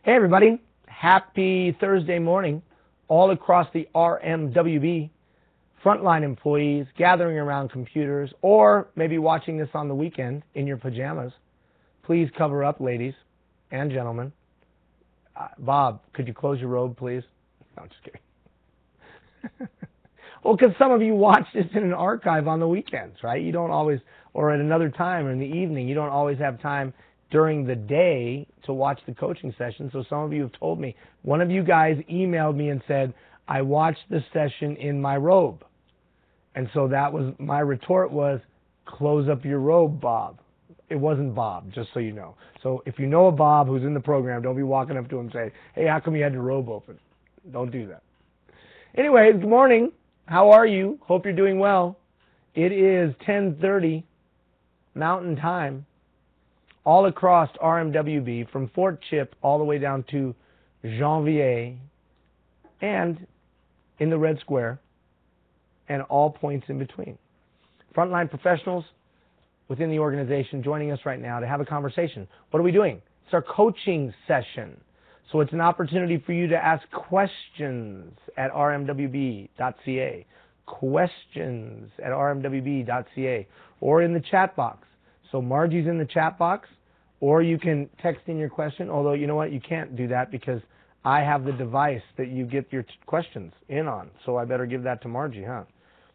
Hey everybody, happy Thursday morning all across the RMWB. Frontline employees gathering around computers or maybe watching this on the weekend in your pajamas. Please cover up, ladies and gentlemen. Bob, could you close your robe, please? No, I'm just kidding. Well, because some of you watch this in an archive on the weekends, right? You don't always, or at another time or in the evening, you don't always have time during the day to watch the coaching session. So some of you have told me, one of you guys emailed me and said, I watched the session in my robe. And so that was, my retort was, close up your robe, Bob. It wasn't Bob, just so you know. So if you know a Bob who's in the program, don't be walking up to him and say, hey, how come you had your robe open? Don't do that. Anyways, good morning. How are you? Hope you're doing well. It is 10:30 Mountain Time all across RMWB from Fort Chip all the way down to Janvier and in the Red Square and all points in between. Frontline professionals within the organization joining us right now to have a conversation. What are we doing? It's our coaching session. So it's an opportunity for you to ask questions at RMWB.ca, questions at RMWB.ca, or in the chat box. So Margie's in the chat box, or you can text in your question, although you know what, you can't do that because I have the device that you get your questions in on, so I better give that to Margie, huh?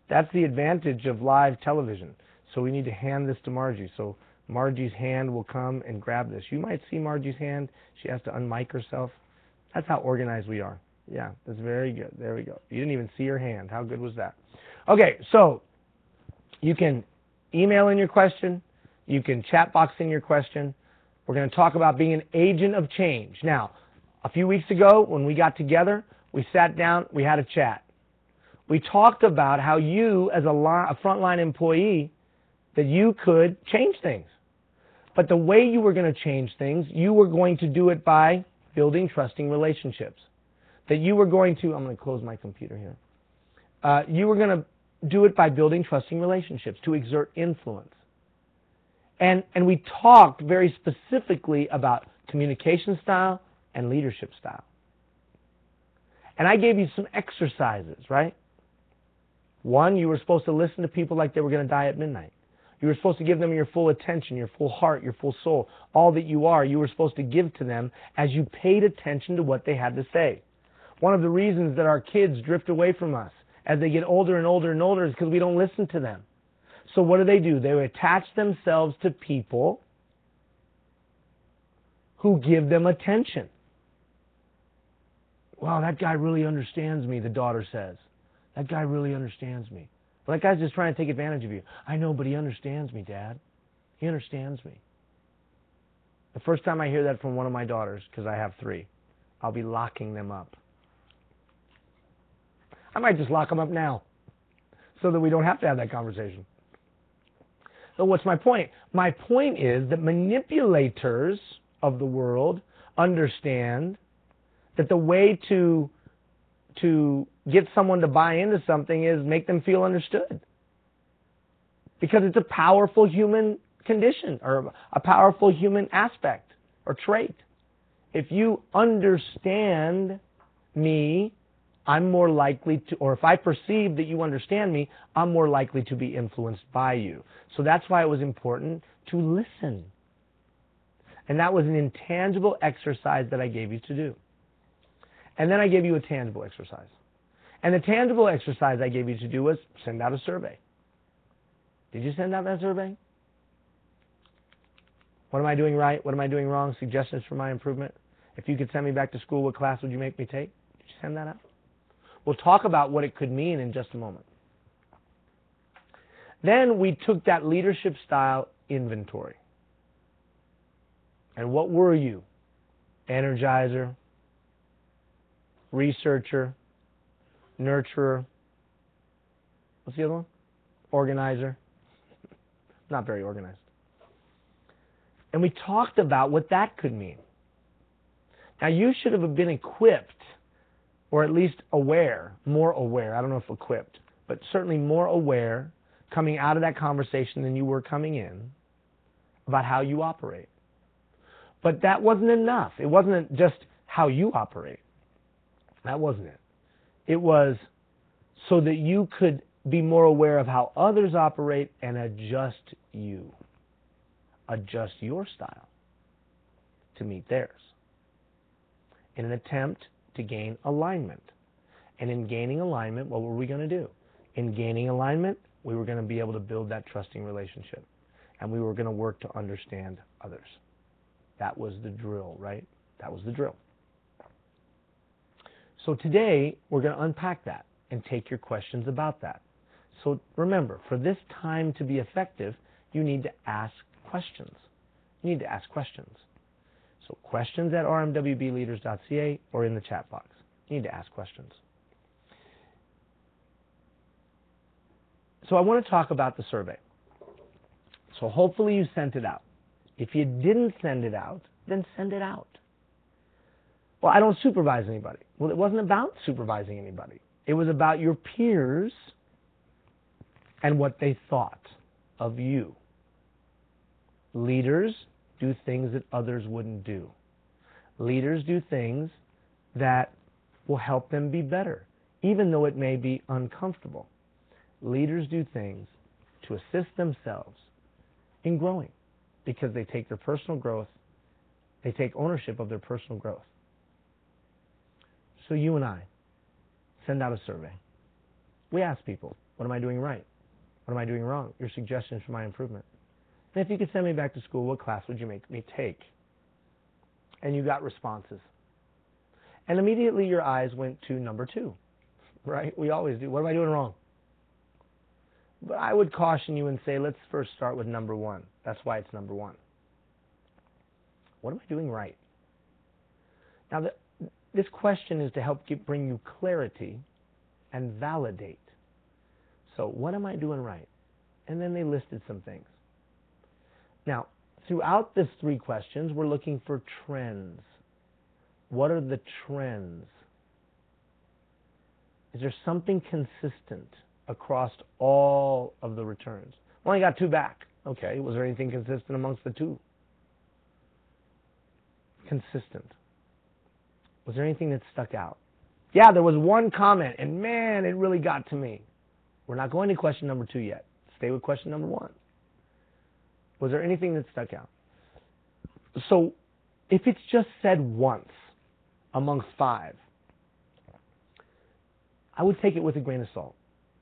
That's the advantage of live television. So we need to hand this to Margie. So Margie's hand will come and grab this. You might see Margie's hand. She has to unmic herself. That's how organized we are. Yeah, that's very good. There we go. You didn't even see her hand. How good was that? Okay, so you can email in your question. You can chat box in your question. We're going to talk about being an agent of change. Now, a few weeks ago when we got together, we sat down, we had a chat. We talked about how you, as a frontline employee, that you could change things. But the way you were going to change things, you were going to do it by building trusting relationships. That you were going to, I'm going to close my computer here. You were going to do it by building trusting relationships to exert influence. And we talked very specifically about communication style and leadership style. And I gave you some exercises, right? One, you were supposed to listen to people like they were going to die at midnight. You were supposed to give them your full attention, your full heart, your full soul, all that you are. You were supposed to give to them as you paid attention to what they had to say. One of the reasons that our kids drift away from us as they get older and older and older is because we don't listen to them. So what do? They attach themselves to people who give them attention. Wow, that guy really understands me, the daughter says. That guy really understands me. Well, that guy's just trying to take advantage of you. I know, but he understands me, Dad. He understands me. The first time I hear that from one of my daughters, because I have 3, I'll be locking them up. I might just lock them up now so that we don't have to have that conversation. So what's my point? My point is that manipulators of the world understand that the way to get someone to buy into something is make them feel understood. Because it's a powerful human condition or a powerful human aspect or trait. If you understand me, I'm more likely to, or if I perceive that you understand me, I'm more likely to be influenced by you. So that's why it was important to listen. And that was an intangible exercise that I gave you to do. And then I gave you a tangible exercise. And the tangible exercise I gave you to do was send out a survey. Did you send out that survey? What am I doing right? What am I doing wrong? Suggestions for my improvement? If you could send me back to school, what class would you make me take? Did you send that out? We'll talk about what it could mean in just a moment. Then we took that leadership style inventory. And what were you? Energizer, researcher, nurturer. What's the other one? Organizer. Not very organized. And we talked about what that could mean. Now you should have been equipped, or at least aware, more aware, I don't know if equipped, but certainly more aware coming out of that conversation than you were coming in about how you operate. But that wasn't enough. It wasn't just how you operate. That wasn't it. It was so that you could be more aware of how others operate and adjust you. Adjust your style to meet theirs in an attempt to gain alignment. And in gaining alignment, what were we going to do? In gaining alignment, we were going to be able to build that trusting relationship. And we were going to work to understand others. That was the drill, right? That was the drill. So today, we're going to unpack that and take your questions about that. So remember, for this time to be effective, you need to ask questions. You need to ask questions. So questions at rmwbleaders.ca or in the chat box. You need to ask questions. So I want to talk about the survey. So hopefully you sent it out. If you didn't send it out, then send it out. Well, I don't supervise anybody. Well, it wasn't about supervising anybody. It was about your peers and what they thought of you. Leaders do things that others wouldn't do. Leaders do things that will help them be better, even though it may be uncomfortable. Leaders do things to assist themselves in growing because they take their personal growth, they take ownership of their personal growth. So you and I send out a survey. We ask people, what am I doing right? What am I doing wrong? Your suggestions for my improvement. And if you could send me back to school, what class would you make me take? And you got responses. And immediately your eyes went to number 2, right? We always do. What am I doing wrong? But I would caution you and say, let's first start with number 1. That's why it's number 1. What am I doing right? Now, this question is to help bring you clarity and validate. So, what am I doing right? And then they listed some things. Now, throughout this 3 questions, we're looking for trends. What are the trends? Is there something consistent across all of the returns? Well, I got 2 back. Okay, was there anything consistent amongst the 2? Consistent. Was there anything that stuck out? Yeah, there was one comment, and man, it really got to me. We're not going to question number 2 yet. Stay with question number 1. Was there anything that stuck out? So, if it's just said once amongst 5, I would take it with a grain of salt.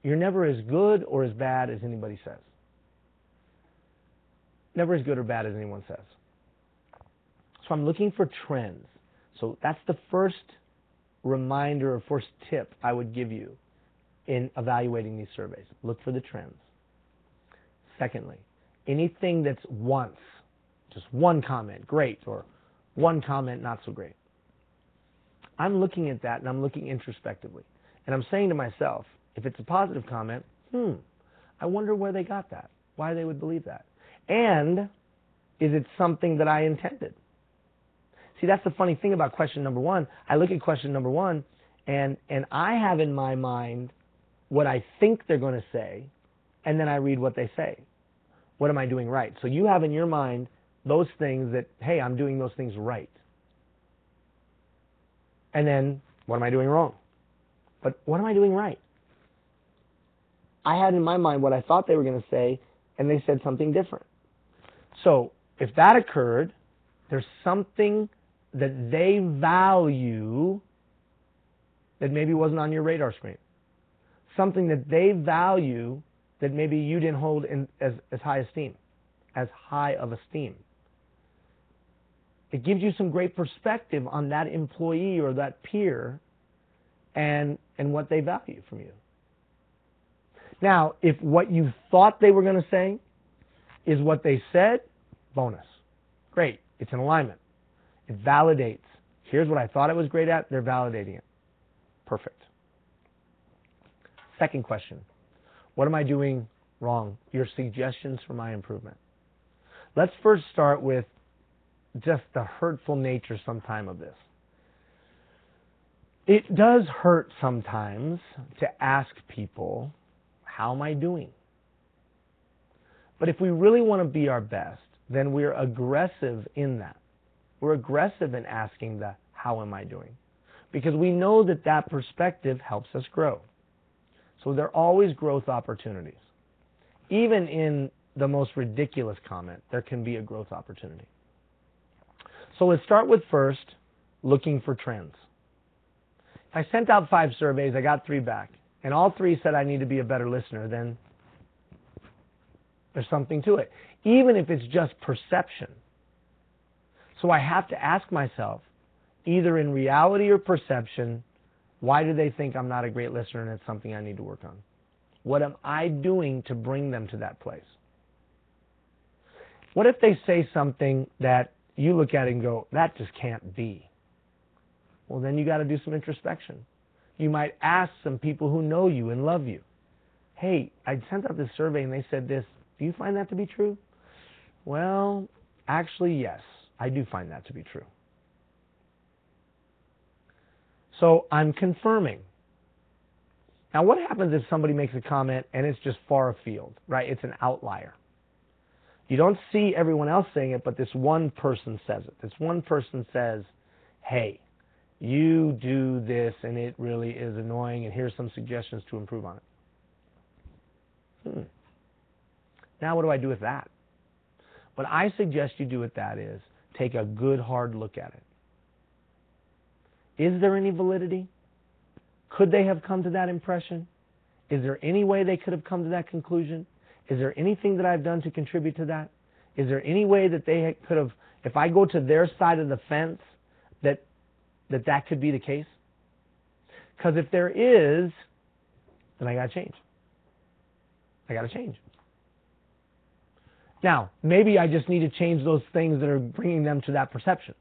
You're never as good or as bad as anybody says. Never as good or bad as anyone says. So I'm looking for trends. So that's the first reminder or first tip I would give you in evaluating these surveys. Look for the trends. Secondly, anything that's once, just one comment, great, or one comment, not so great. I'm looking at that and I'm looking introspectively. And I'm saying to myself, if it's a positive comment, I wonder where they got that, why they would believe that. And is it something that I intended? See, that's the funny thing about question number 1. I look at question number 1, and I have in my mind what I think they're going to say, and then I read what they say. What am I doing right? So you have in your mind those things that, hey, I'm doing those things right. And then, what am I doing wrong? But what am I doing right? I had in my mind what I thought they were going to say, and they said something different. So if that occurred, there's something that they value that maybe wasn't on your radar screen. Something that they value that maybe you didn't hold in as high esteem, as high of esteem. It gives you some great perspective on that employee or that peer and what they value from you. Now, if what you thought they were going to say is what they said, bonus. Great. It's in alignment. It validates. Here's what I thought it was great at. They're validating it. Perfect. Second question. What am I doing wrong? Your suggestions for my improvement. Let's first start with just the hurtful nature sometime of this. It does hurt sometimes to ask people, how am I doing? But if we really want to be our best, then we're aggressive in that. We're aggressive in asking the how am I doing? Because we know that that perspective helps us grow. So there are always growth opportunities. Even in the most ridiculous comment, there can be a growth opportunity. So let's start with first, looking for trends. If I sent out 5 surveys, I got 3 back, and all 3 said I need to be a better listener, then there's something to it, even if it's just perception. So I have to ask myself, either in reality or perception, why do they think I'm not a great listener and it's something I need to work on? What am I doing to bring them to that place? What if they say something that you look at it and go, that just can't be? Well, then you got to do some introspection. You might ask some people who know you and love you, hey, I sent out this survey and they said this. Do you find that to be true? Well, actually, yes, I do find that to be true. So I'm confirming. Now, what happens if somebody makes a comment and it's just far afield, right? It's an outlier. You don't see everyone else saying it, but this one person says it. This one person says, hey, you do this and it really is annoying, and here's some suggestions to improve on it. Now what do I do with that? What I suggest you do with that is take a good hard look at it. Is there any validity? Could they have come to that impression? Is there any way they could have come to that conclusion? Is there anything that I've done to contribute to that? Is there any way that they could have, if I go to their side of the fence, that could be the case? Because if there is, then I got to change. I got to change. Now, maybe I just need to change those things that are bringing them to that perception.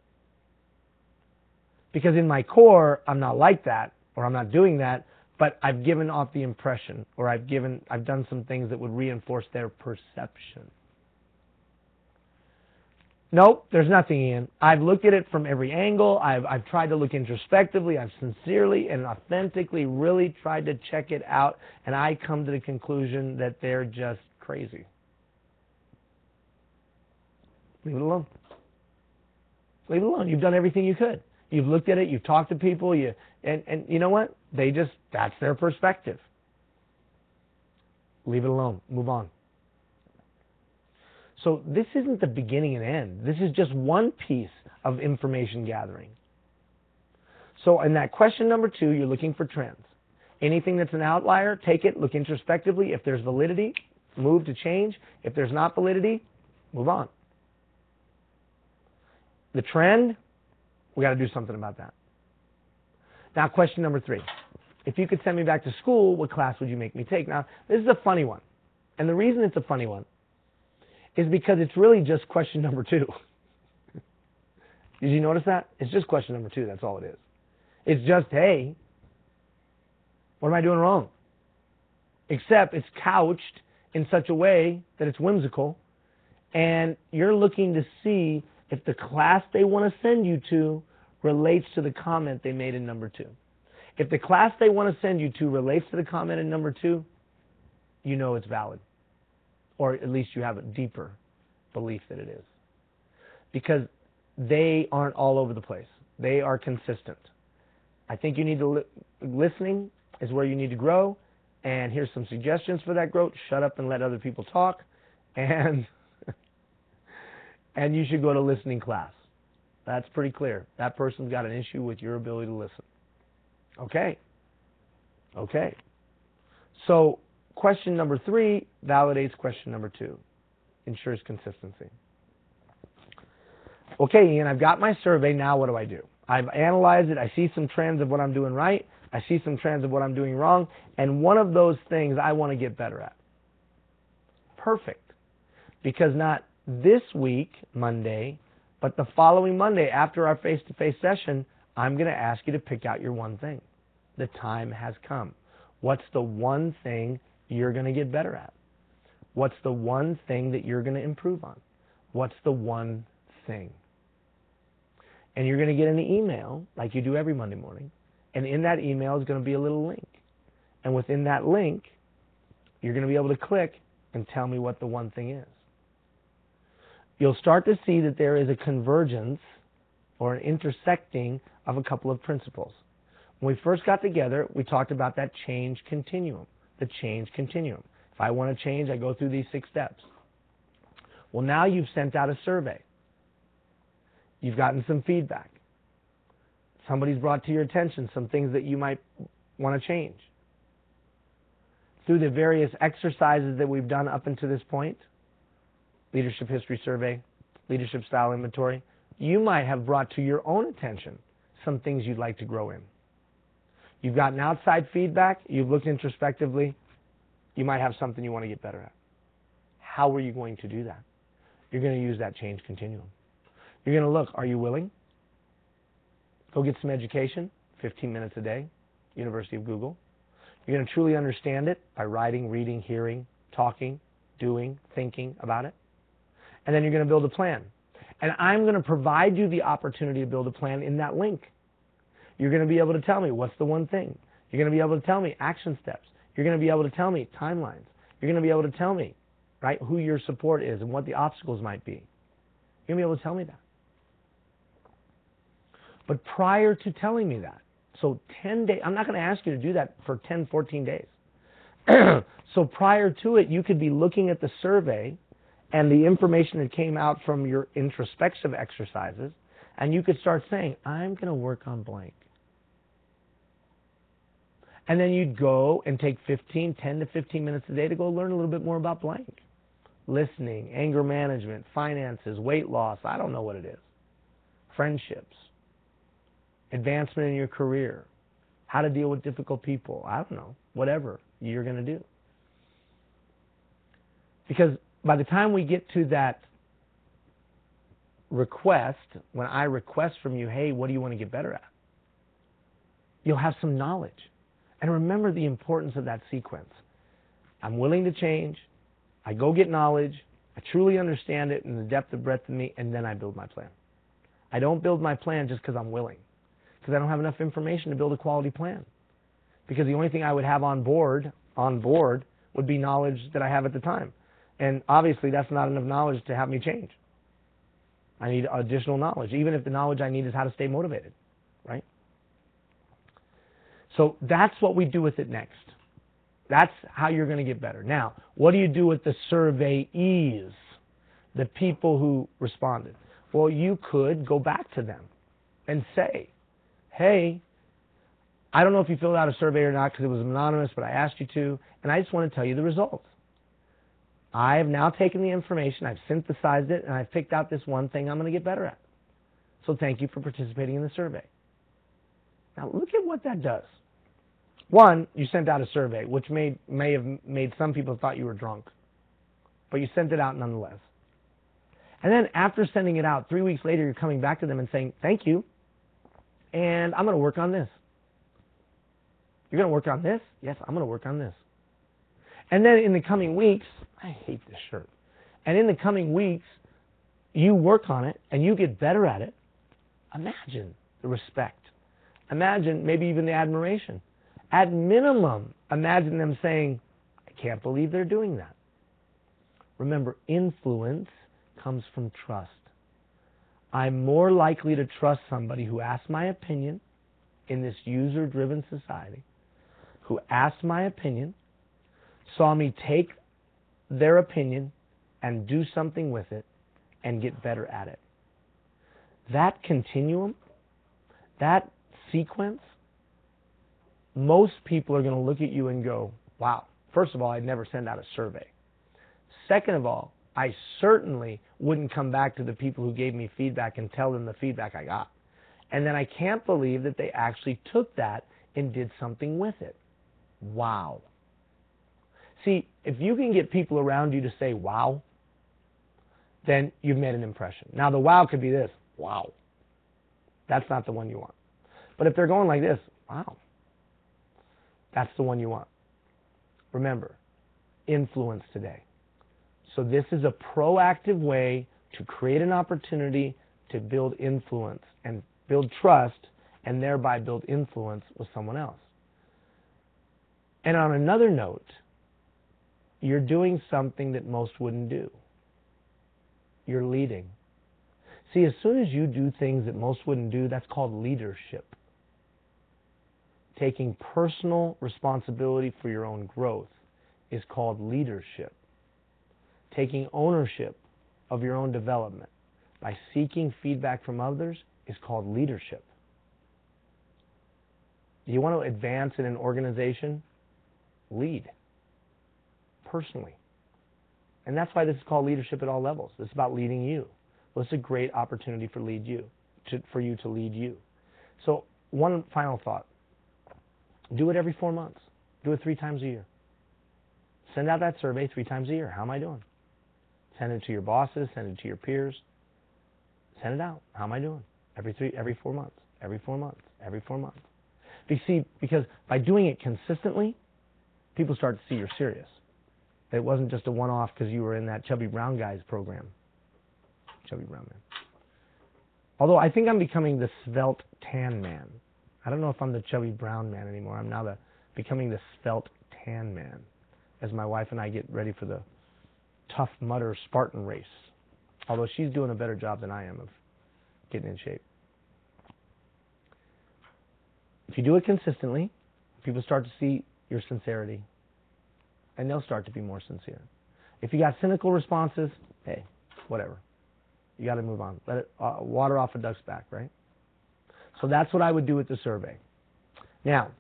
Because in my core, I'm not like that, or I'm not doing that, but I've given off the impression, or I've done some things that would reinforce their perception. Nope, there's nothing, Ian. I've looked at it from every angle. I've tried to look introspectively. I've sincerely and authentically really tried to check it out, and I come to the conclusion that they're just crazy. Leave it alone. Leave it alone. You've done everything you could. You've looked at it. You've talked to people. And you know what? That's their perspective. Leave it alone. Move on. So this isn't the beginning and end. This is just one piece of information gathering. So in that question number 2, you're looking for trends. Anything that's an outlier, take it, look introspectively. If there's validity, move to change. If there's not validity, move on. The trend, we got to do something about that. Now, question number 3. If you could send me back to school, what class would you make me take? Now, this is a funny one. And the reason it's a funny one is because it's really just question number 2. Did you notice that? It's just question number 2. That's all it is. It's just, hey, what am I doing wrong? Except it's couched in such a way that it's whimsical, and you're looking to see if the class they want to send you to relates to the comment they made in number 2. If the class they want to send you to relates to the comment in number 2, you know it's valid. Or at least you have a deeper belief that it is. Because they aren't all over the place. They are consistent. I think you need to listening is where you need to grow, and here's some suggestions for that growth. Shut up and let other people talk, and you should go to listening class. That's pretty clear. That person's got an issue with your ability to listen. Okay. So question number 3 validates question number 2, ensures consistency. Okay, Ian, I've got my survey. Now what do? I've analyzed it. I see some trends of what I'm doing right. I see some trends of what I'm doing wrong. And one of those things I want to get better at. Perfect. Because not this week, Monday, but the following Monday after our face-to-face session, I'm going to ask you to pick out your one thing. The time has come. What's the one thing you're going to get better at? What's the one thing that you're going to improve on? What's the one thing? And you're going to get an email like you do every Monday morning. And in that email is going to be a little link. And within that link, you're going to be able to click and tell me what the one thing is. You'll start to see that there is a convergence or an intersecting of a couple of principles. When we first got together, we talked about that change continuum, the change continuum. If I want to change, I go through these 6 steps. Well, now you've sent out a survey. You've gotten some feedback. Somebody's brought to your attention some things that you might want to change. Through the various exercises that we've done up until this point, leadership history survey, leadership style inventory, you might have brought to your own attention some things you'd like to grow in. You've gotten outside feedback, you've looked introspectively, you might have something you want to get better at. How are you going to do that? You're going to use that change continuum. You're going to look, are you willing? Go get some education, 15 minutes a day, University of Google. You're going to truly understand it by writing, reading, hearing, talking, doing, thinking about it. And then you're going to build a plan. And I'm going to provide you the opportunity to build a plan in that link. You're going to be able to tell me what's the one thing. You're going to be able to tell me action steps. You're going to be able to tell me timelines. You're going to be able to tell me, right, who your support is and what the obstacles might be. You're going to be able to tell me that. But prior to telling me that, so 10 days, I'm not going to ask you to do that for 10, 14 days. So prior to it, you could be looking at the survey and the information that came out from your introspective exercises, and you could start saying, I'm going to work on blank. And then you'd go and take 10 to 15 minutes a day to go learn a little bit more about blank. Listening, anger management, finances, weight loss, I don't know what it is. Friendships, advancement in your career, how to deal with difficult people, I don't know, whatever you're going to do. Because by the time we get to that request, when I request from you, hey, what do you want to get better at? You'll have some knowledge. And remember the importance of that sequence. I'm willing to change. I go get knowledge. I truly understand it in the depth and breadth of me, and then I build my plan. I don't build my plan just because I'm willing, because I don't have enough information to build a quality plan. Because the only thing I would have on board would be knowledge that I have at the time. And obviously that's not enough knowledge to have me change. I need additional knowledge, even if the knowledge I need is how to stay motivated, right? So that's what we do with it next. That's how you're going to get better. Now, what do you do with the surveyees, the people who responded? Well, you could go back to them and say, hey, I don't know if you filled out a survey or not because it was anonymous, but I asked you to, and I just want to tell you the results. I have now taken the information, I've synthesized it, and I've picked out this one thing I'm going to get better at. So thank you for participating in the survey. Now look at what that does. One, you sent out a survey, which may have made some people thought you were drunk, but you sent it out nonetheless. And then after sending it out, 3 weeks later, you're coming back to them and saying, thank you, and I'm going to work on this. You're going to work on this? Yes, I'm going to work on this. And then in the coming weeks, I hate this shirt, and in the coming weeks, you work on it and you get better at it. Imagine the respect. Imagine maybe even the admiration. At minimum, imagine them saying, I can't believe they're doing that. Remember, influence comes from trust. I'm more likely to trust somebody who asks my opinion in this user-driven society, who asked my opinion, saw me take their opinion and do something with it and get better at it. That continuum, that sequence, most people are going to look at you and go, wow, first of all, I'd never send out a survey. Second of all, I certainly wouldn't come back to the people who gave me feedback and tell them the feedback I got. And then I can't believe that they actually took that and did something with it. Wow. See, if you can get people around you to say, wow, then you've made an impression. Now, the wow could be this, wow. That's not the one you want. But if they're going like this, wow, that's the one you want. Remember, influence today. So this is a proactive way to create an opportunity to build influence and build trust and thereby build influence with someone else. And on another note, you're doing something that most wouldn't do. You're leading. See, as soon as you do things that most wouldn't do, that's called leadership. Taking personal responsibility for your own growth is called leadership. Taking ownership of your own development by seeking feedback from others is called leadership. Do you want to advance in an organization? Lead. Personally. And that's why this is called leadership at all levels. This is about leading you. Well, it's a great opportunity for you to lead you. So one final thought. Do it every 4 months. Do it 3 times a year. Send out that survey 3 times a year. How am I doing? Send it to your bosses. Send it to your peers. Send it out. How am I doing? Every 4 months. Every 4 months. Every 4 months. Because by doing it consistently, people start to see you're serious. It wasn't just a one-off because you were in that Chubby Brown Guys program. Chubby Brown Man. Although I think I'm becoming the svelte tan man. I don't know if I'm the Chubby Brown Man anymore. I'm now becoming the svelte tan man as my wife and I get ready for the Tough Mudder Spartan race. Although she's doing a better job than I am of getting in shape. If you do it consistently, people start to see your sincerity, and they'll start to be more sincere. If you got cynical responses, hey, whatever. You got to move on. Let it water off a duck's back, right? So that's what I would do with the survey. Now,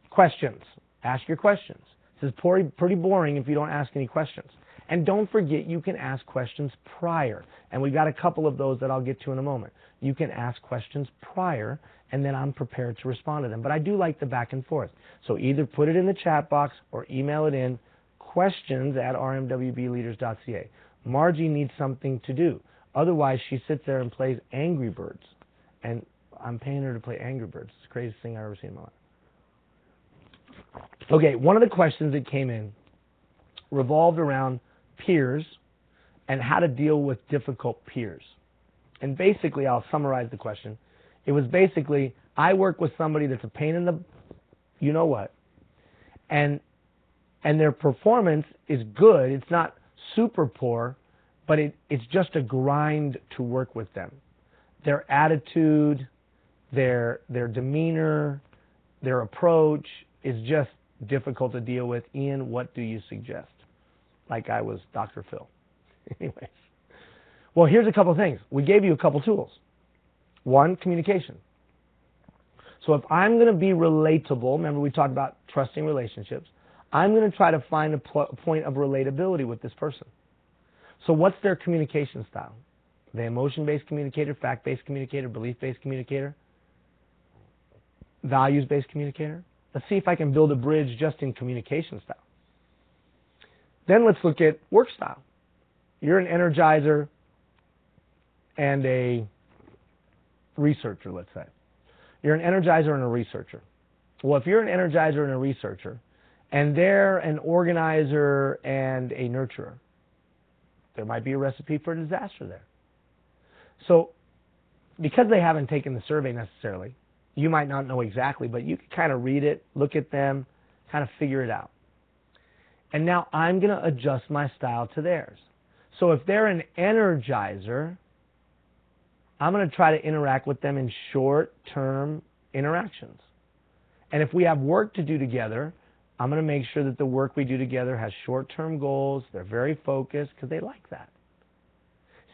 questions. Ask your questions. This is pretty boring if you don't ask any questions. And don't forget, you can ask questions prior. And we've got a couple of those that I'll get to in a moment. You can ask questions prior, and then I'm prepared to respond to them. But I do like the back and forth. So either put it in the chat box or email it in, questions@rmwbleaders.ca. Margie needs something to do. Otherwise, she sits there and plays Angry Birds. And I'm paying her to play Angry Birds. It's the craziest thing I've ever seen in my life. Okay, one of the questions that came in revolved around peers and how to deal with difficult peers. And basically, I'll summarize the question. It was basically, I work with somebody that's a pain in the you-know-what, and their performance is good. It's not super poor, but it's just a grind to work with them. Their attitude, their demeanor, their approach is just difficult to deal with. Ian, what do you suggest? Like I was Dr. Phil. Anyways. Well, here's a couple things. We gave you a couple tools. One, communication. So if I'm going to be relatable, remember we talked about trusting relationships, I'm going to try to find a point of relatability with this person. So what's their communication style? Are they emotion-based communicator, fact-based communicator, belief-based communicator, values-based communicator? Let's see if I can build a bridge just in communication style. Then let's look at work style. You're an energizer and a researcher, let's say. You're an energizer and a researcher. Well, if you're an energizer and a researcher, and they're an organizer and a nurturer, there might be a recipe for a disaster there. So, because they haven't taken the survey necessarily, you might not know exactly, but you can kind of read it, look at them, kind of figure it out. And now I'm going to adjust my style to theirs. So if they're an energizer, I'm going to try to interact with them in short-term interactions. And if we have work to do together, I'm going to make sure that the work we do together has short-term goals. They're very focused because they like that.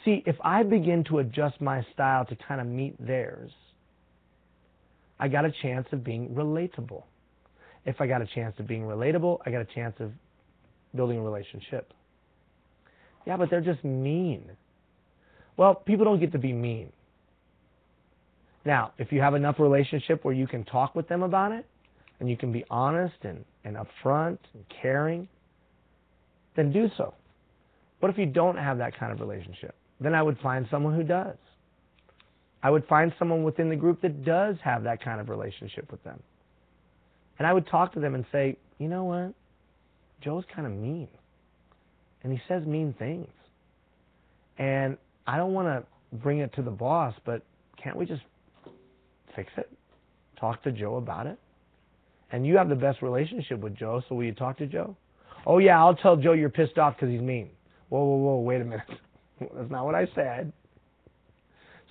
See, if I begin to adjust my style to kind of meet theirs, I got a chance of being relatable. If I got a chance of being relatable, I got a chance of building a relationship. Yeah, but they're just mean. Well, people don't get to be mean. Now, if you have enough relationship where you can talk with them about it, and you can be honest and upfront and caring, then do so. What if you don't have that kind of relationship? Then I would find someone who does. I would find someone within the group that does have that kind of relationship with them. And I would talk to them and say, you know what? Joe's kind of mean. And he says mean things. And I don't want to bring it to the boss, but can't we just fix it? Talk to Joe about it? And you have the best relationship with Joe, so will you talk to Joe? Oh, yeah, I'll tell Joe you're pissed off because he's mean. Whoa, wait a minute. That's not what I said.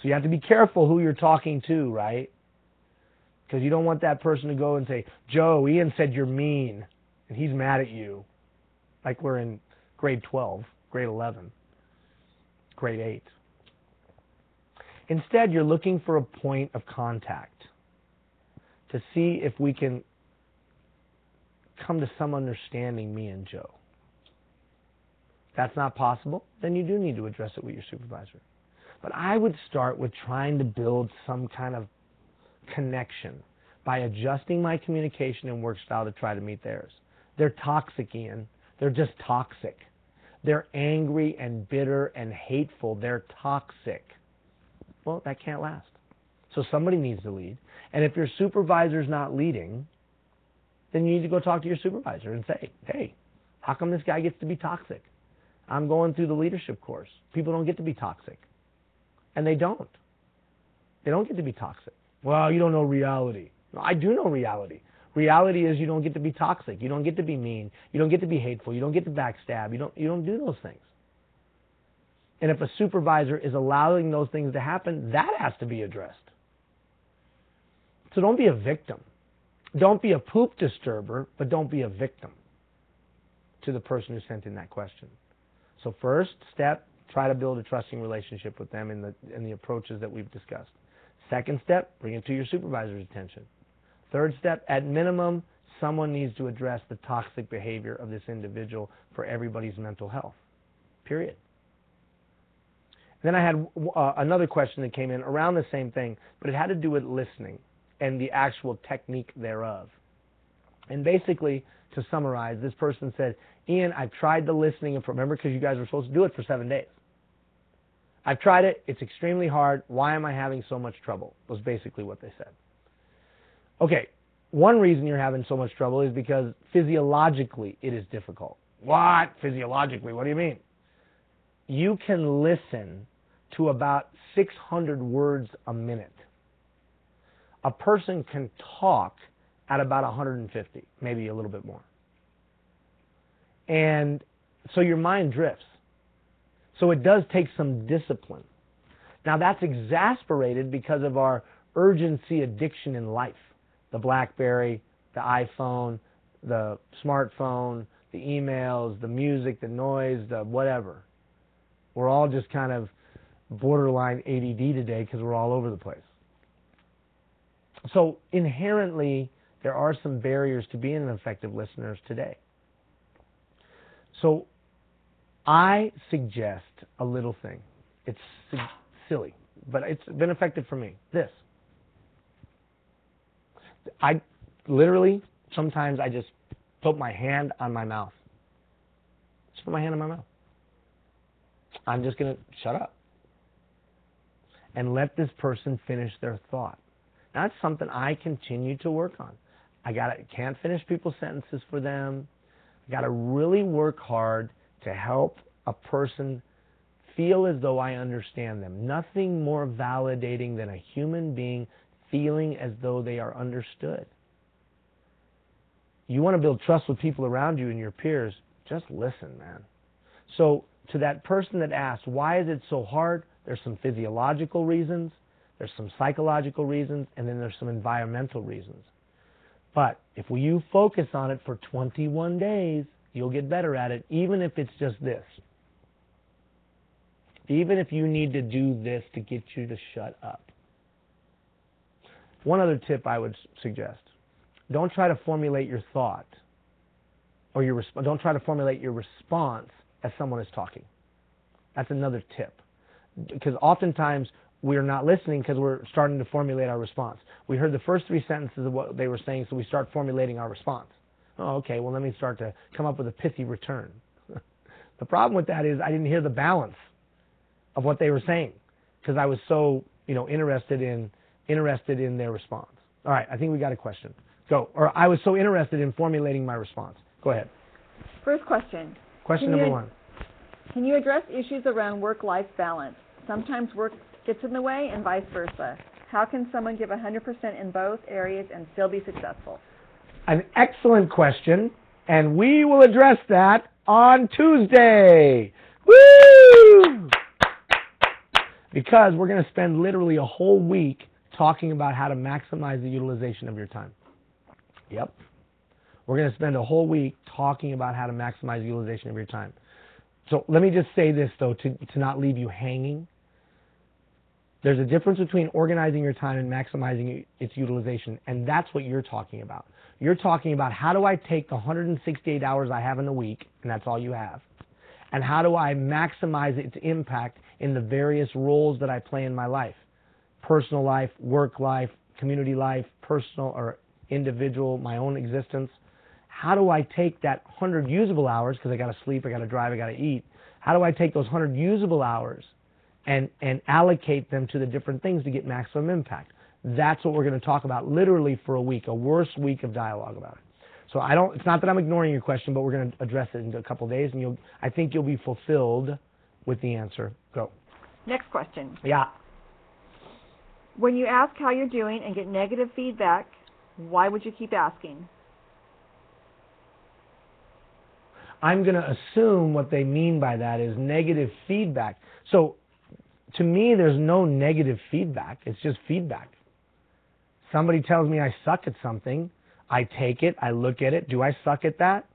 So you have to be careful who you're talking to, right? Because you don't want that person to go and say, Joe, Ian said you're mean, and he's mad at you. Like we're in grade 12, grade 11, grade 8. Instead, you're looking for a point of contact to see if we can come to some understanding, me and Joe. If that's not possible, then you do need to address it with your supervisor. But I would start with trying to build some kind of connection by adjusting my communication and work style to try to meet theirs. They're toxic, Ian. They're just toxic. They're angry and bitter and hateful. They're toxic. Well, that can't last. So somebody needs to lead. And if your supervisor's not leading, then you need to go talk to your supervisor and say, hey, how come this guy gets to be toxic? I'm going through the leadership course. People don't get to be toxic. And they don't. They don't get to be toxic. Well, you don't know reality. No, I do know reality. Reality is you don't get to be toxic. You don't get to be mean. You don't get to be hateful. You don't get to backstab. You don't do those things. And if a supervisor is allowing those things to happen, that has to be addressed. So don't be a victim. Don't be a poop disturber, but don't be a victim to the person who sent in that question. So first step, try to build a trusting relationship with them in the approaches that we've discussed. Second step, bring it to your supervisor's attention. Third step, at minimum, someone needs to address the toxic behavior of this individual for everybody's mental health. Period. Then I had another question that came in around the same thing, but it had to do with listening and the actual technique thereof. And basically, to summarize, this person said, Ian, I've tried the listening, and remember, because you guys were supposed to do it for 7 days. I've tried it. It's extremely hard. Why am I having so much trouble? Was basically what they said. Okay, one reason you're having so much trouble is because physiologically it is difficult. What? Physiologically? What do you mean? You can listen to about 600 words a minute. A person can talk at about 150, maybe a little bit more. And so your mind drifts. So it does take some discipline. Now that's exasperated because of our urgency addiction in life. The BlackBerry, the iPhone, the smartphone, the emails, the music, the noise, the whatever. We're all just kind of borderline ADD today because we're all over the place. So inherently, there are some barriers to being an effective listener today. So I suggest a little thing. It's silly, but it's been effective for me. This. I literally, sometimes I just put my hand on my mouth. Just put my hand on my mouth. I'm just going to shut up and let this person finish their thought. Now, that's something I continue to work on. Can't finish people's sentences for them. I got to really work hard to help a person feel as though I understand them. Nothing more validating than a human being feeling as though they are understood. You want to build trust with people around you and your peers, just listen, man. So to that person that asked, why is it so hard? There's some physiological reasons, there's some psychological reasons, and then there's some environmental reasons. But if you focus on it for 21 days, you'll get better at it, even if it's just this. Even if you need to do this to get you to shut up. One other tip I would suggest. Don't try to formulate your thought or don't try to formulate your response as someone is talking. That's another tip. Because oftentimes we're not listening because we're starting to formulate our response. We heard the first 3 sentences of what they were saying, so we start formulating our response. Oh, okay, well, let me start to come up with a pithy return. The problem with that is I didn't hear the balance of what they were saying because I was so, interested in their response. All right, I think we got a question. Go. Or I was so interested in formulating my response. Go ahead. First question. Question number 1. Can you address issues around work-life balance? Sometimes work gets in the way and vice versa. How can someone give 100% in both areas and still be successful? An excellent question, and we will address that on Tuesday. Woo! Because we're going to spend literally a whole week talking about how to maximize the utilization of your time. Yep. We're going to spend a whole week talking about how to maximize the utilization of your time. So let me just say this, though, to not leave you hanging. There's a difference between organizing your time and maximizing its utilization, and that's what you're talking about. You're talking about how do I take the 168 hours I have in a week, and that's all you have, and how do I maximize its impact in the various roles that I play in my life? Personal life, work life, community life, personal or individual, my own existence. How do I take that 100 usable hours, because I got to sleep, I got to drive, I got to eat. How do I take those 100 usable hours and allocate them to the different things to get maximum impact? That's what we're going to talk about literally for a week, a worst week of dialogue about it. So it's not that I'm ignoring your question, but we're going to address it in a couple of days, and I think you'll be fulfilled with the answer. Go. Next question. Yeah. When you ask how you're doing and get negative feedback, why would you keep asking? I'm going to assume what they mean by that is negative feedback. So to me, there's no negative feedback. It's just feedback. Somebody tells me I suck at something. I take it. I look at it. Do I suck at that?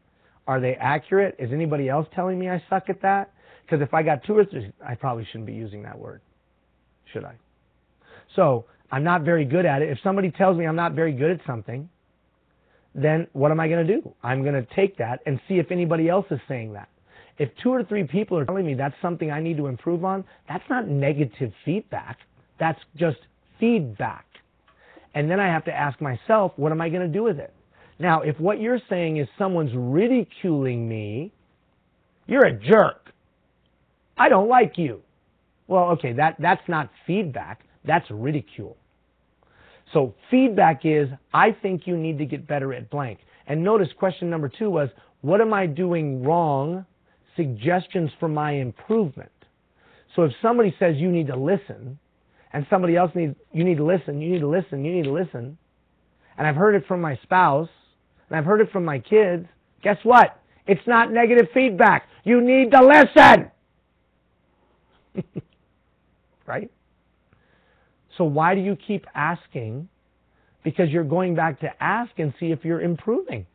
Are they accurate? Is anybody else telling me I suck at that? Because if I got 2 or 3, I probably shouldn't be using that word. Should I? So I'm not very good at it. If somebody tells me I'm not very good at something, then what am I going to do? I'm going to take that and see if anybody else is saying that. If 2 or 3 people are telling me that's something I need to improve on, that's not negative feedback. That's just feedback. And then I have to ask myself, what am I going to do with it? Now, if what you're saying is someone's ridiculing me, you're a jerk. I don't like you. Well, okay, that's not feedback. That's ridicule. So feedback is, I think you need to get better at blank. And notice question number 2 was, what am I doing wrong? Suggestions for my improvement. So if somebody says you need to listen, and somebody else you need to listen, you need to listen, you need to listen, and I've heard it from my spouse, and I've heard it from my kids, guess what? It's not negative feedback. You need to listen! Right? So why do you keep asking? Because you're going back to ask and see if you're improving.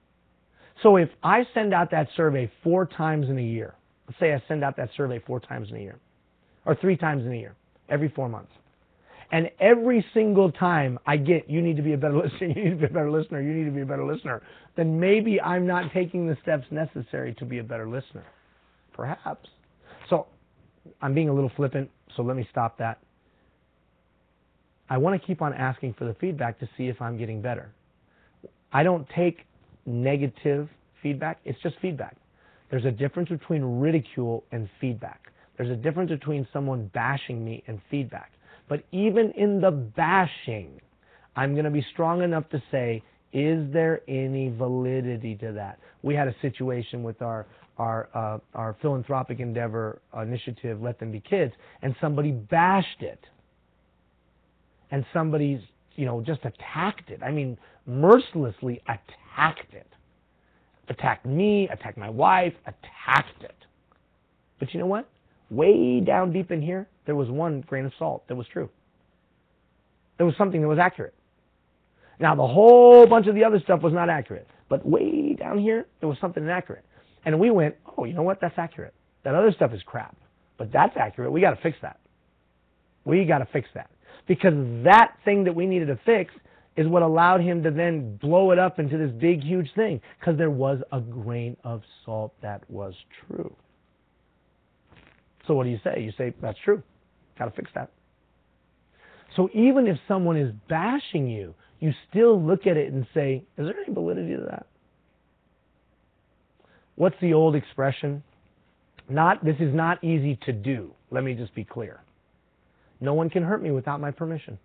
So if I send out that survey 4 times in a year, let's say I send out that survey 4 times in a year, or 3 times in a year, every 4 months, and every single time I get, you need to be a better listener, you need to be a better listener, you need to be a better listener, then maybe I'm not taking the steps necessary to be a better listener. Perhaps. So I'm being a little flippant, so let me stop that. I want to keep on asking for the feedback to see if I'm getting better. I don't take negative feedback. It's just feedback. There's a difference between ridicule and feedback. There's a difference between someone bashing me and feedback. But even in the bashing, I'm going to be strong enough to say, is there any validity to that? We had a situation with our philanthropic endeavor initiative, Let Them Be Kids, and somebody bashed it. And somebody's, just attacked it. I mean, mercilessly attacked it. Attacked me, attacked my wife, attacked it. But you know what? Way down deep in here, there was one grain of salt that was true. There was something that was accurate. Now, the whole bunch of the other stuff was not accurate. But way down here, there was something inaccurate. And we went, oh, you know what? That's accurate. That other stuff is crap. But that's accurate. We got to fix that. We got to fix that. Because that thing that we needed to fix is what allowed him to then blow it up into this big, huge thing. Because there was a grain of salt that was true. So what do you say? You say, that's true. Got to fix that. So even if someone is bashing you, you still look at it and say, is there any validity to that? What's the old expression? This is not easy to do. Let me just be clear. No one can hurt me without my permission.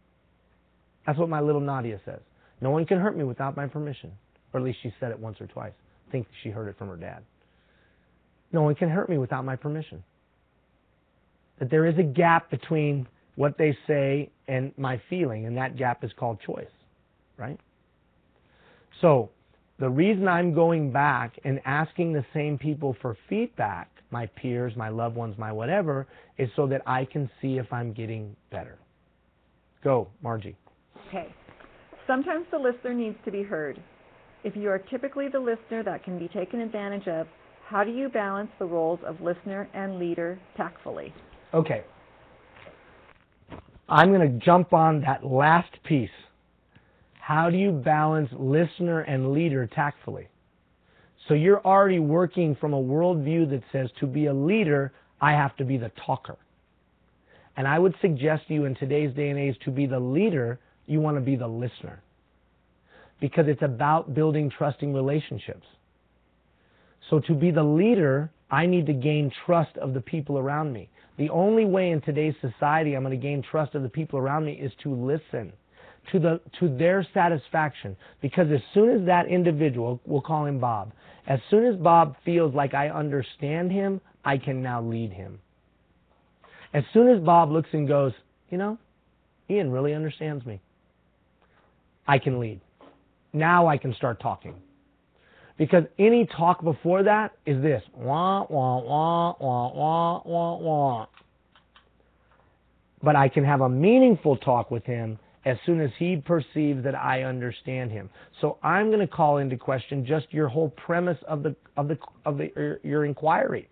That's what my little Nadia says. No one can hurt me without my permission. Or at least she said it once or twice. I think she heard it from her dad. No one can hurt me without my permission. That there is a gap between what they say and my feeling, and that gap is called choice. Right? So, the reason I'm going back and asking the same people for feedback, my peers, my loved ones, my whatever, is so that I can see if I'm getting better. Go, Margie. Okay. Sometimes the listener needs to be heard. If you are typically the listener that can be taken advantage of, how do you balance the roles of listener and leader tactfully? Okay. I'm going to jump on that last piece. How do you balance listener and leader tactfully? So you're already working from a worldview that says to be a leader, I have to be the talker. And I would suggest to you in today's day and age, to be the leader, you want to be the listener. Because it's about building trusting relationships. So to be the leader, I need to gain trust of the people around me. The only way in today's society I'm going to gain trust of the people around me is to listen to their satisfaction. Because as soon as that individual, we'll call him Bob, as soon as Bob feels like I understand him, I can now lead him. As soon as Bob looks and goes, you know, Ian really understands me, I can lead. Now I can start talking. Because any talk before that is this, wah, wah, wah, wah, wah, wah, wah. But I can have a meaningful talk with him as soon as he perceives that I understand him. So I'm going to call into question just your whole premise of your inquiry.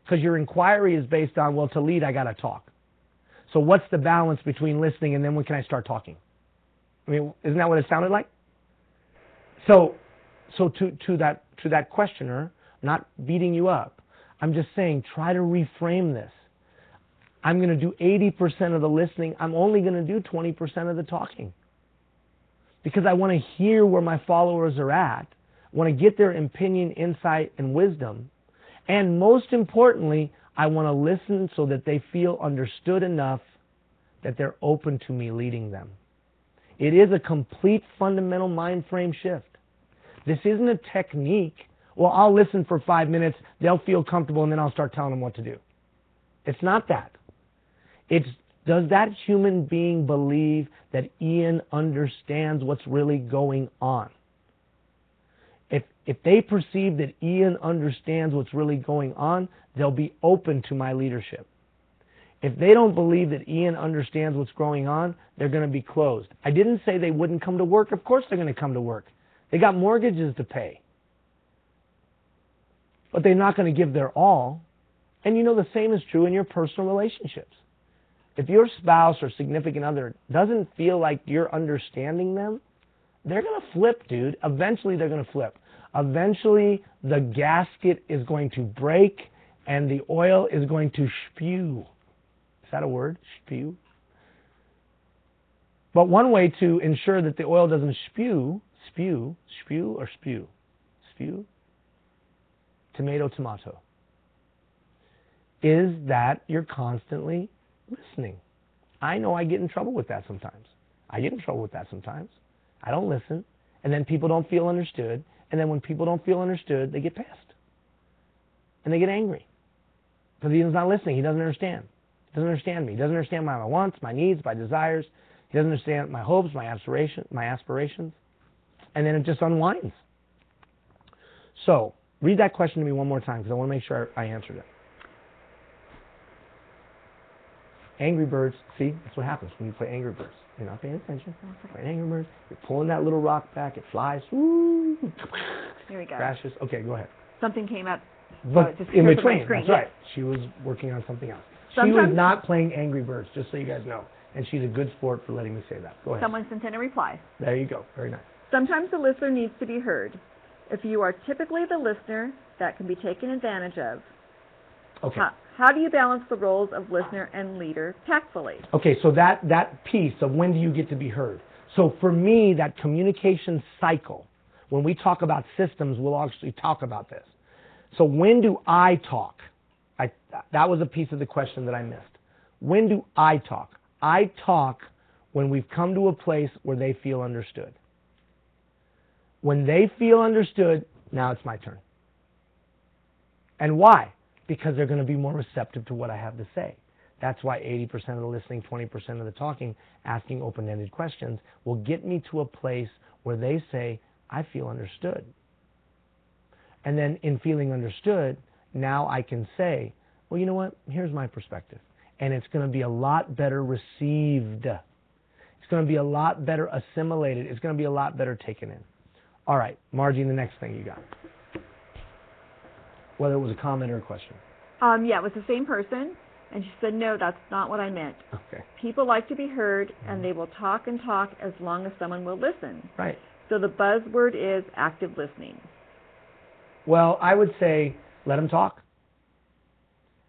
Because your inquiry is based on, well, to lead, I got to talk. So what's the balance between listening and then when can I start talking? I mean, isn't that what it sounded like? So to that questioner, not beating you up, I'm just saying try to reframe this. I'm going to do 80% of the listening. I'm only going to do 20% of the talking. Because I want to hear where my followers are at. I want to get their opinion, insight, and wisdom. And most importantly, I want to listen so that they feel understood enough that they're open to me leading them. It is a complete fundamental mind frame shift. This isn't a technique. Well, I'll listen for 5 minutes, they'll feel comfortable, and then I'll start telling them what to do. It's not that. It's, does that human being believe that Ian understands what's really going on? If they perceive that Ian understands what's really going on, they'll be open to my leadership. If they don't believe that Ian understands what's going on, they're going to be closed. I didn't say they wouldn't come to work. Of course they're going to come to work. They got mortgages to pay. But they're not going to give their all. And you know the same is true in your personal relationships. If your spouse or significant other doesn't feel like you're understanding them, they're going to flip, dude. Eventually they're going to flip. Eventually the gasket is going to break and the oil is going to spew. Is that a word? Spew? But one way to ensure that the oil doesn't spew, tomato, is that you're constantly listening. I know I get in trouble with that sometimes. I don't listen, and then people don't feel understood, and then when people don't feel understood, they get pissed. And they get angry. Because he's not listening, he doesn't understand. He doesn't understand me. He doesn't understand my wants, my needs, my desires. He doesn't understand my hopes, my aspirations. And then it just unwinds. So, read that question to me one more time because I want to make sure I answered it. Angry Birds, see, that's what happens when you play Angry Birds. You're not paying attention. Playing Angry Birds, you're pulling that little rock back, it flies, woo, here we go. Crashes. Okay, go ahead. Something came up. But just in between, that's right. Yes. She was working on something else. She was not playing Angry Birds, just so you guys know. And she's a good sport for letting me say that. Go ahead. Someone sent in a reply. There you go. Very nice. Sometimes the listener needs to be heard. If you are typically the listener, that can be taken advantage of. Okay. How do you balance the roles of listener and leader tactfully? Okay, so that piece of when do you get to be heard. So for me, that communication cycle, when we talk about systems, we'll actually talk about this. So when do I talk? That was a piece of the question that I missed. When do I talk? I talk when we've come to a place where they feel understood. When they feel understood, now it's my turn. And why? Because they're going to be more receptive to what I have to say. That's why 80% of the listening, 20% of the talking, asking open-ended questions will get me to a place where they say, I feel understood. And then in feeling understood, now I can say, well, you know what? Here's my perspective. And it's going to be a lot better received. It's going to be a lot better assimilated. It's going to be a lot better taken in. All right, Margie, the next thing you got. Whether it was a comment or a question. Yeah, it was the same person, and she said, no, that's not what I meant. Okay. People like to be heard, and they will talk and talk as long as someone will listen. Right. So the buzzword is active listening. Well, I would say let them talk.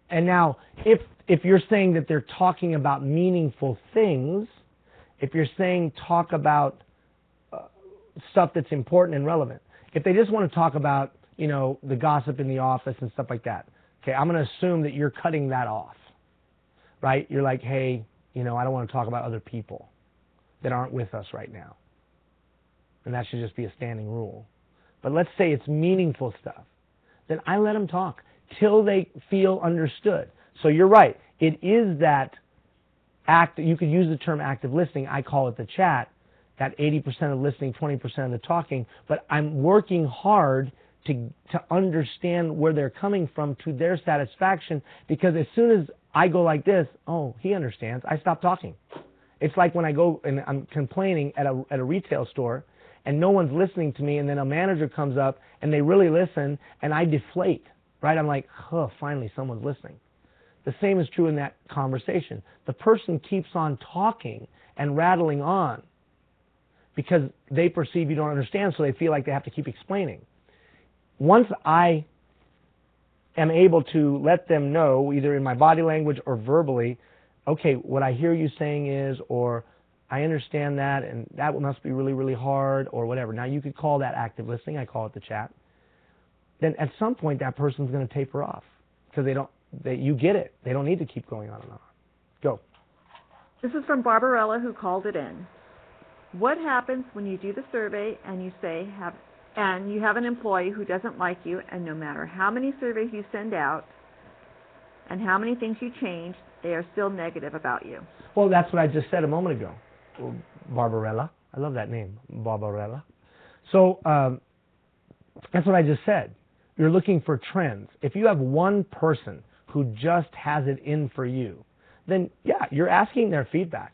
And now, if you're saying that they're talking about meaningful things, if you're saying talk about stuff that's important and relevant, if they just want to talk about, you know, the gossip in the office and stuff like that, okay, I'm going to assume that you're cutting that off, right? You're like, hey, you know, I don't want to talk about other people that aren't with us right now. And that should just be a standing rule. But let's say it's meaningful stuff. Then I let them talk till they feel understood. So you're right. It is that act. You could use the term active listening. I call it the chat. That 80% of listening, 20% of the talking. But I'm working hard to understand where they're coming from to their satisfaction, because as soon as I go like this, oh, he understands, I stop talking. It's like when I go and I'm complaining at a retail store and no one's listening to me, and then a manager comes up and they really listen and I deflate, right? I'm like, oh, finally someone's listening. The same is true in that conversation. The person keeps on talking and rattling on because they perceive you don't understand, so they feel like they have to keep explaining. Once I am able to let them know, either in my body language or verbally, okay, what I hear you saying is, or I understand that, and that must be really, really hard, or whatever. Now, you could call that active listening. I call it the chat. Then at some point, that person's going to taper off because you get it. They don't need to keep going on and on. Go. This is from Barbarella, who called it in. What happens when you do the survey and you say, and you have an employee who doesn't like you, and no matter how many surveys you send out and how many things you change, they are still negative about you? Well, that's what I just said a moment ago. Barbarella. I love that name, Barbarella. So that's what I just said. You're looking for trends. If you have one person who just has it in for you, then yeah, you're asking their feedback.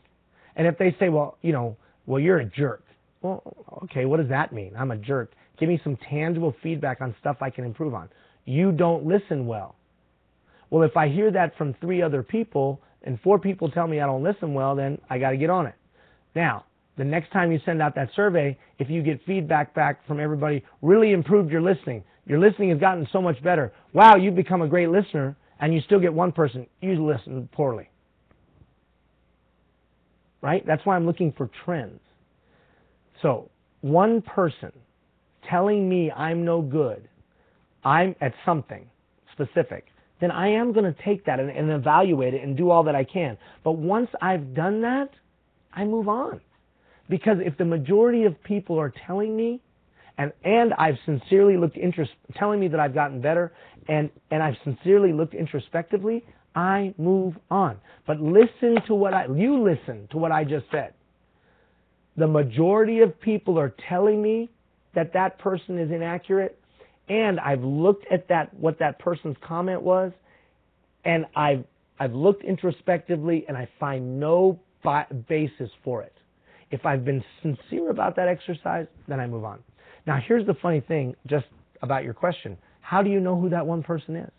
And if they say, well, you're a jerk. Well, okay, what does that mean? I'm a jerk. Give me some tangible feedback on stuff I can improve on. You don't listen well. Well, if I hear that from 3 other people and 4 people tell me I don't listen well, then I got to get on it. Now, the next time you send out that survey, if you get feedback back from everybody, really improved your listening. Your listening has gotten so much better. Wow, you've become a great listener, and you still get one person, you listen poorly. Right? That's why I'm looking for trends. So, one person telling me I'm no good, I'm at something specific, then I am going to take that and evaluate it and do all that I can. But once I've done that, I move on. Because if the majority of people are telling me, and I've sincerely looked telling me that I've gotten better, and I've sincerely looked introspectively, I move on. But listen to what I just said. The majority of people are telling me that person is inaccurate, and I've looked at what that person's comment was, and I've looked introspectively, and I find no basis for it. If I've been sincere about that exercise, then I move on. Now, here's the funny thing just about your question. How do you know who that one person is?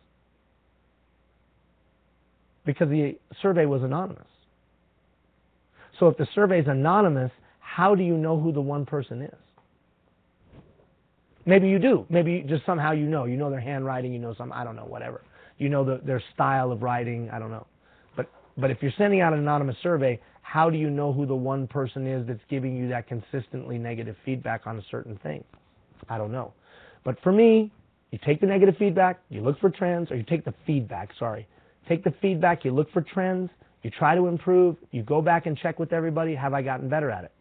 Because the survey was anonymous. So if the survey is anonymous, how do you know who the one person is? Maybe you do. Maybe just somehow you know. You know their handwriting, you know I don't know, whatever. You know their style of writing, I don't know. But if you're sending out an anonymous survey, how do you know who the one person is that's giving you that consistently negative feedback on a certain thing? I don't know. But for me, you take the negative feedback, you look for trends, or you take the feedback, Take the feedback, you look for trends, you try to improve, you go back and check with everybody, have I gotten better at it?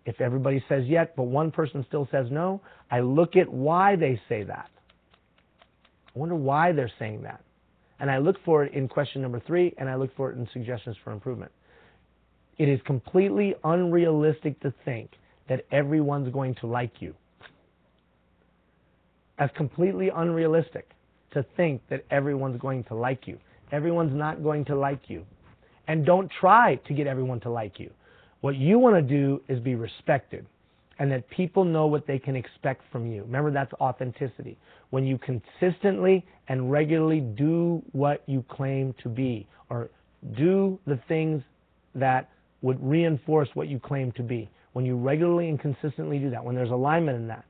If everybody says yes, but one person still says no, I look at why they say that. I wonder why they're saying that. And I look for it in question number 3, and I look for it in suggestions for improvement. It is completely unrealistic to think that everyone's going to like you. That's completely unrealistic to think that everyone's going to like you. Everyone's not going to like you. And don't try to get everyone to like you. What you want to do is be respected and that people know what they can expect from you. Remember, that's authenticity. When you consistently and regularly do what you claim to be, or do the things that would reinforce what you claim to be. When you regularly and consistently do that, when there's alignment in that.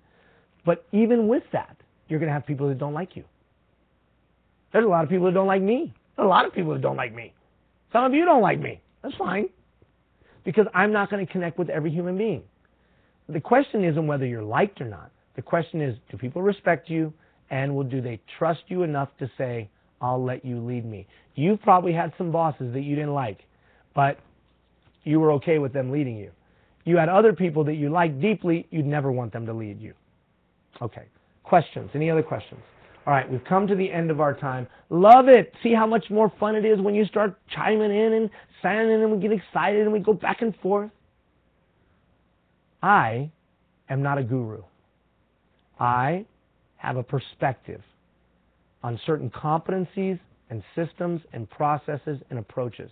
But even with that, you're going to have people that don't like you. There's a lot of people that don't like me. There's a lot of people that don't like me. Some of you don't like me. That's fine. Because I'm not going to connect with every human being. The question isn't whether you're liked or not. The question is, do people respect you, and do they trust you enough to say, I'll let you lead me? You've probably had some bosses that you didn't like, but you were okay with them leading you. You had other people that you liked deeply, you'd never want them to lead you. Okay. Questions? Any other questions? All right, we've come to the end of our time. Love it. See how much more fun it is when you start chiming in and signing in and we get excited and we go back and forth. I am not a guru. I have a perspective on certain competencies and systems and processes and approaches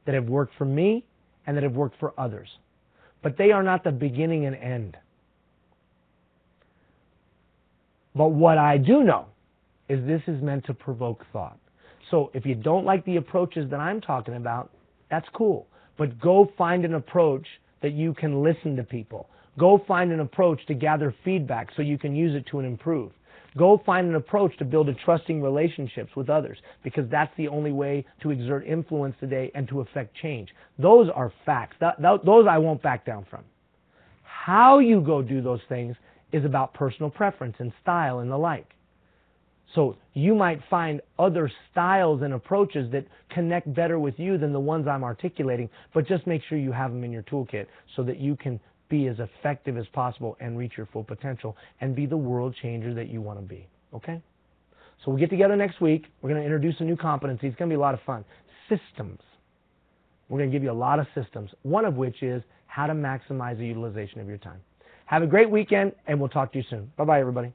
that have worked for me and that have worked for others. But they are not the beginning and end. But what I do know is this is meant to provoke thought. So if you don't like the approaches that I'm talking about, that's cool. But go find an approach that you can listen to people. Go find an approach to gather feedback so you can use it to improve. Go find an approach to build a trusting relationships with others, because that's the only way to exert influence today and to affect change. Those are facts. Those I won't back down from. How you go do those things is about personal preference and style and the like. So you might find other styles and approaches that connect better with you than the ones I'm articulating, but just make sure you have them in your toolkit so that you can be as effective as possible and reach your full potential and be the world changer that you want to be. Okay? So we'll get together next week. We're going to introduce a new competency. It's going to be a lot of fun. Systems. We're going to give you a lot of systems, one of which is how to maximize the utilization of your time. Have a great weekend, and we'll talk to you soon. Bye-bye, everybody.